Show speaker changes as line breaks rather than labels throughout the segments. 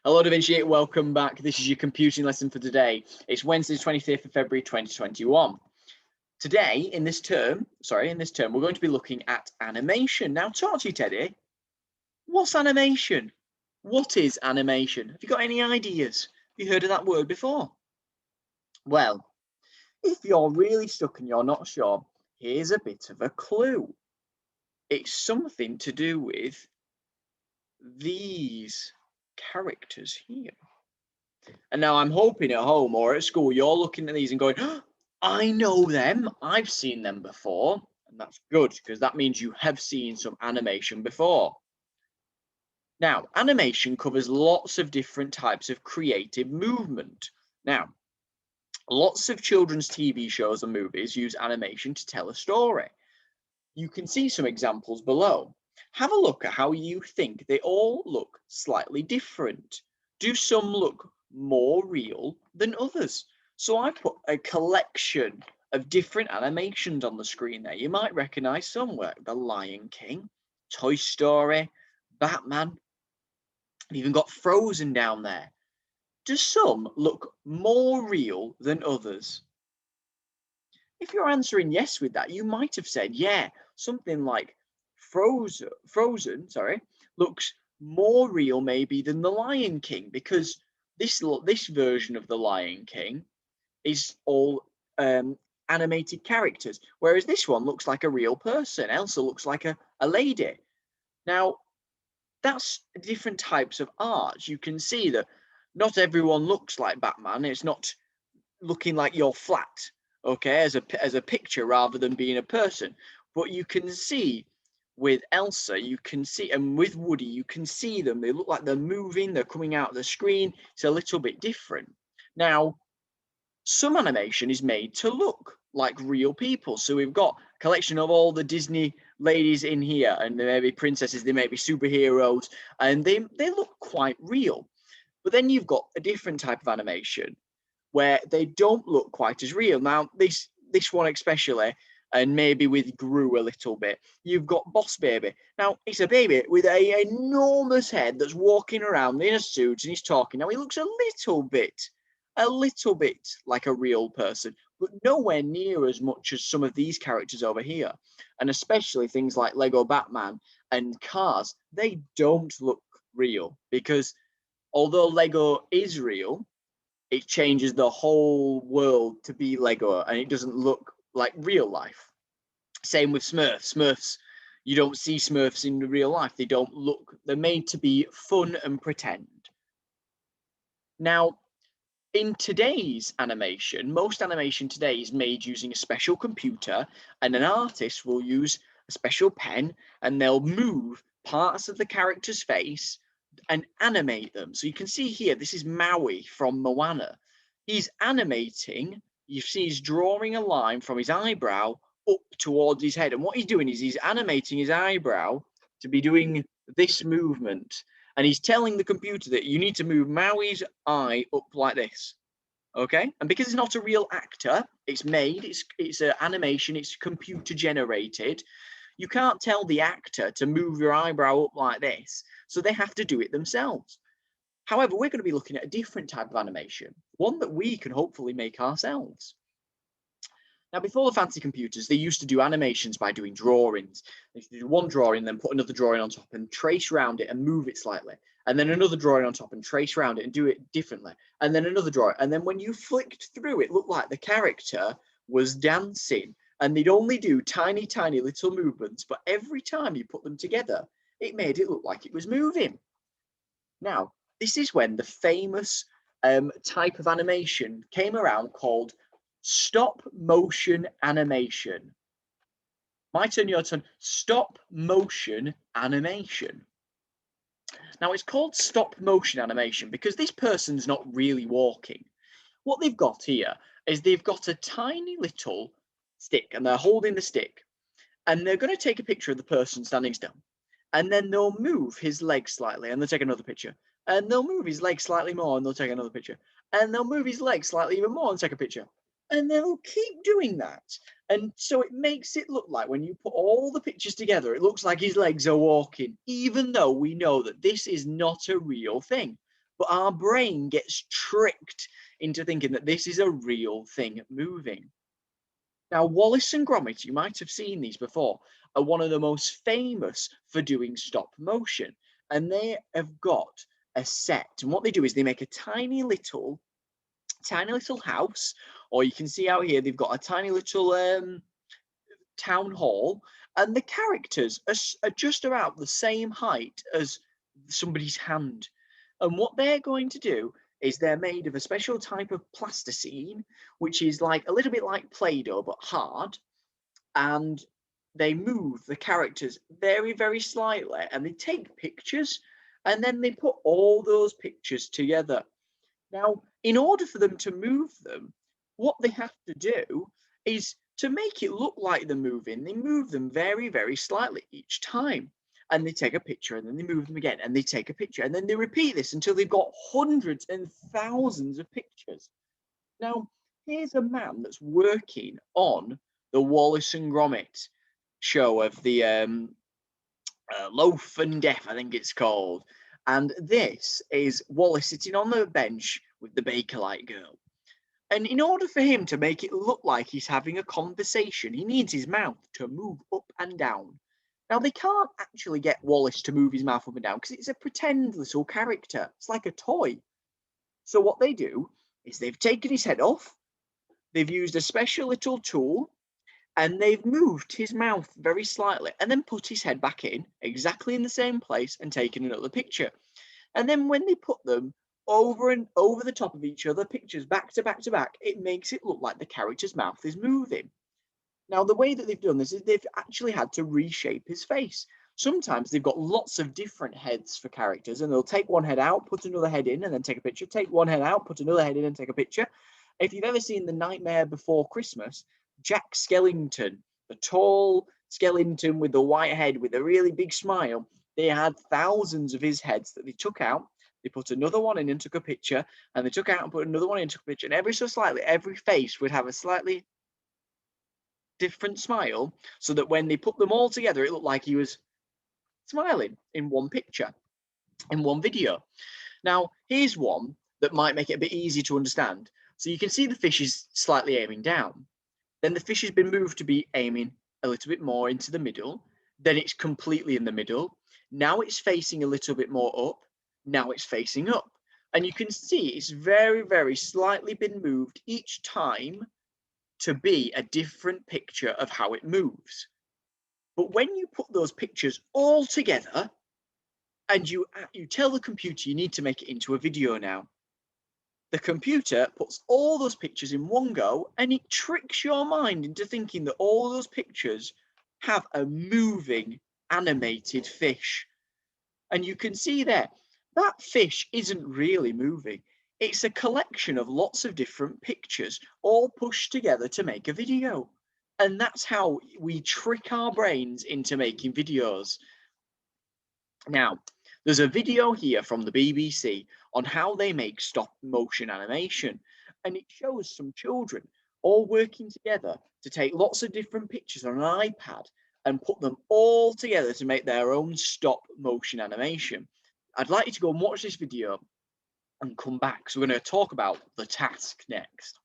Hello, Da Vinci. Welcome back. This is your computing lesson for today. It's Wednesday, 25th of February, 2021. Today, in this term, we're going to be looking at animation. Now, talk to you, Teddy. What's animation? What is animation? Have you got any ideas? Have you heard of that word before? Well, if you're really stuck and you're not sure, here's a bit of a clue. It's something to do with these characters here. And now I'm hoping at home or at school, you're looking at these and going, oh, I know them. I've seen them before. And that's good because that means you have seen some animation before. Now, animation covers lots of different types of creative movement. Now, lots of children's TV shows and movies use animation to tell a story. You can see some examples below. Have a look at how you think they all look slightly different. Do some look more real than others? So I put a collection of different animations on the screen there. You might recognize some work. The Lion King, Toy Story, Batman. I've even got Frozen down there. Do some look more real than others? If you're answering yes with that, you might have said, yeah, something like Frozen, looks more real maybe than the Lion King, because this version of the Lion King is all animated characters, whereas this one looks like a real person. Elsa looks like a lady. Now, that's different types of art. You can see that not everyone looks like Batman. It's not looking like you're flat, okay, as a picture rather than being a person. But you can see with Elsa, you can see, and with Woody, you can see them. They look like they're moving, they're coming out of the screen. It's a little bit different. Now, some animation is made to look like real people. So we've got a collection of all the Disney ladies in here, and they may be princesses, they may be superheroes, and they look quite real. But then you've got a different type of animation where they don't look quite as real. Now, this one especially, and maybe with Gru a little bit, you've got Boss Baby. Now, it's a baby with a enormous head that's walking around in a suit and he's talking. Now, he looks a little bit like a real person, but nowhere near as much as some of these characters over here. And especially things like Lego Batman and Cars, they don't look real, because although Lego is real, it changes the whole world to be Lego, and it doesn't look like real life. Same with Smurfs. Smurfs, you don't see Smurfs in real life. They don't look, they're made to be fun and pretend. Now, in today's animation, most animation today is made using a special computer, and an artist will use a special pen and they'll move parts of the character's face and animate them. So you can see here, this is Maui from Moana. He's animating, you see he's drawing a line from his eyebrow up towards his head. And what he's doing is he's animating his eyebrow to be doing this movement. And he's telling the computer that you need to move Maui's eye up like this. Okay? And because it's not a real actor, it's made, it's an animation, it's computer generated. You can't tell the actor to move your eyebrow up like this, so they have to do it themselves. However, we're going to be looking at a different type of animation, one that we can hopefully make ourselves. Now, before the fancy computers, they used to do animations by doing drawings. They used to do one drawing, then put another drawing on top and trace around it and move it slightly. And then another drawing on top and trace around it and do it differently. And then another drawing. And then when you flicked through, it looked like the character was dancing. And they'd only do tiny, tiny little movements. But every time you put them together, it made it look like it was moving. Now, this is when the famous type of animation came around called stop motion animation. My turn, your turn. Stop motion animation. Now, it's called stop motion animation because this person's not really walking. What they've got here is they've got a tiny little stick, and they're holding the stick, and they're going to take a picture of the person standing still, and then they'll move his legs slightly and they'll take another picture, and they'll move his legs slightly more and they'll take another picture, and they'll move his legs slightly even more and take a picture. And they'll keep doing that. And so it makes it look like when you put all the pictures together, it looks like his legs are walking, even though we know that this is not a real thing. but our brain gets tricked into thinking that this is a real thing moving. Now, Wallace and Gromit, you might have seen these before, are one of the most famous for doing stop motion. And they have got a set. And what they do is they make a tiny little house, or you can see out here, they've got a tiny little town hall, and the characters are just about the same height as somebody's hand. And what they're going to do is they're made of a special type of plasticine, which is like a little bit like Play-Doh, but hard. And they move the characters very, very slightly, and they take pictures, and then they put all those pictures together. Now, in order for them to move them, what they have to do is to make it look like they're moving, they move them very, very slightly each time. And they take a picture, and then they move them again, and they take a picture, and then they repeat this until they've got hundreds and thousands of pictures. Now, here's a man that's working on the Wallace and Gromit show of the Loaf and Death, I think it's called. And this is Wallace sitting on the bench with the Bakelite girl. And in order for him to make it look like he's having a conversation, he needs his mouth to move up and down. Now, they can't actually get Wallace to move his mouth up and down because it's a pretend little character. It's like a toy. So what they do is they've taken his head off, they've used a special little tool, and they've moved his mouth very slightly and then put his head back in exactly in the same place and taken another picture. And then when they put them over and over the top of each other, pictures back to back to back, it makes it look like the character's mouth is moving. Now, the way that they've done this is they've actually had to reshape his face. Sometimes they've got lots of different heads for characters, and they'll take one head out, put another head in, and then take a picture, take one head out, put another head in, and take a picture. If you've ever seen The Nightmare Before Christmas, Jack Skellington, the tall skeleton with the white head with a really big smile, they had thousands of his heads that they took out. They put another one in and took a picture, and they took out and put another one in and took a picture. And every so slightly, every face would have a slightly different smile, so that when they put them all together, it looked like he was smiling in one picture, in one video. Now, here's one that might make it a bit easier to understand. So you can see the fish is slightly aiming down. Then the fish has been moved to be aiming a little bit more into the middle. Then it's completely in the middle. Now it's facing a little bit more up. Now it's facing up. And you can see it's very, very slightly been moved each time to be a different picture of how it moves. But when you put those pictures all together and you tell the computer you need to make it into a video now, the computer puts all those pictures in one go, and it tricks your mind into thinking that all those pictures have a moving, animated fish. And you can see there, that fish isn't really moving. It's a collection of lots of different pictures, all pushed together to make a video. And that's how we trick our brains into making videos. Now, there's a video here from the BBC on how they make stop motion animation, and it shows some children all working together to take lots of different pictures on an iPad and put them all together to make their own stop motion animation. I'd like you to go and watch this video and come back. So we're going to talk about the task next.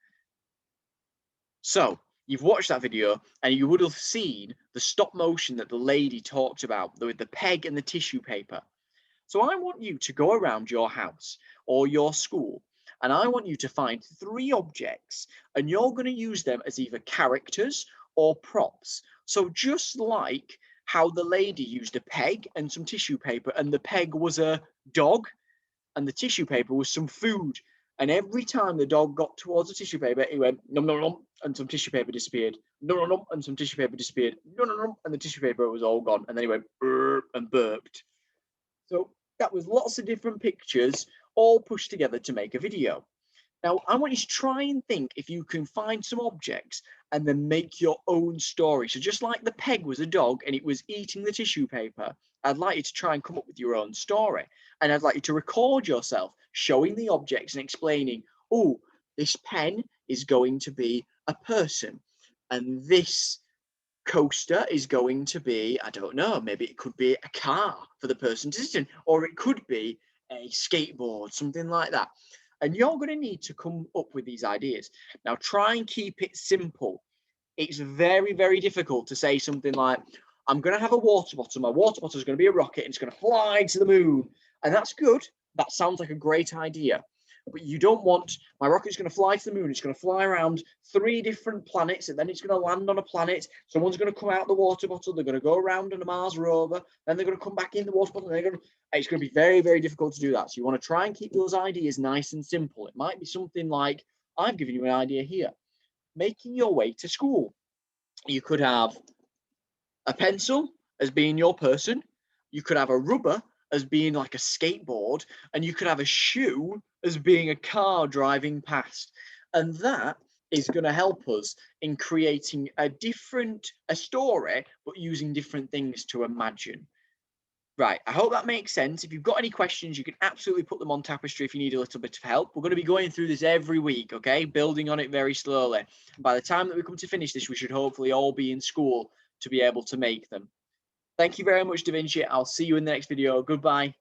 So you've watched that video and you would have seen the stop motion that the lady talked about with the peg and the tissue paper. So I want you to go around your house or your school, and I want you to find 3 objects, and you're going to use them as either characters or props. So just like how the lady used a peg and some tissue paper, and the peg was a dog and the tissue paper was some food. And every time the dog got towards the tissue paper, he went nom nom nom, and some tissue paper disappeared. Nom nom nom, and some tissue paper disappeared. Nom nom nom, and the tissue paper was all gone. And then he went and burped. So that was lots of different pictures all pushed together to make a video. Now, I want you to try and think if you can find some objects and then make your own story. So just like the peg was a dog and it was eating the tissue paper, I'd like you to try and come up with your own story. And I'd like you to record yourself showing the objects and explaining, oh, this pen is going to be a person. And this coaster is going to be, I don't know, maybe it could be a car for the person to sit in, or it could be a skateboard, something like that. And you're going to need to come up with these ideas. Now, try and keep it simple. It's very, very difficult to say something like, I'm going to have a water bottle. My water bottle is going to be a rocket and it's going to fly to the moon. And that's good. That sounds like a great idea. But you don't want, my rocket's going to fly to the moon. It's going to fly around 3 different planets and then it's going to land on a planet. Someone's going to come out the water bottle. They're going to go around on a Mars rover. Then they're going to come back in the water bottle. And it's going to be very, very difficult to do that. So you want to try and keep those ideas nice and simple. It might be something like, I've given you an idea here. Making your way to school. You could have a pencil as being your person. You could have a rubber as being like a skateboard, and you could have a shoe as being a car driving past. And that is going to help us in creating a story, but using different things to imagine. Right, I hope that makes sense. If you've got any questions, you can absolutely put them on Tapestry if you need a little bit of help. We're going to be going through this every week, okay? Building on it very slowly. By the time that we come to finish this, we should hopefully all be in school to be able to make them. Thank you very much, Da Vinci. I'll see you in the next video. Goodbye.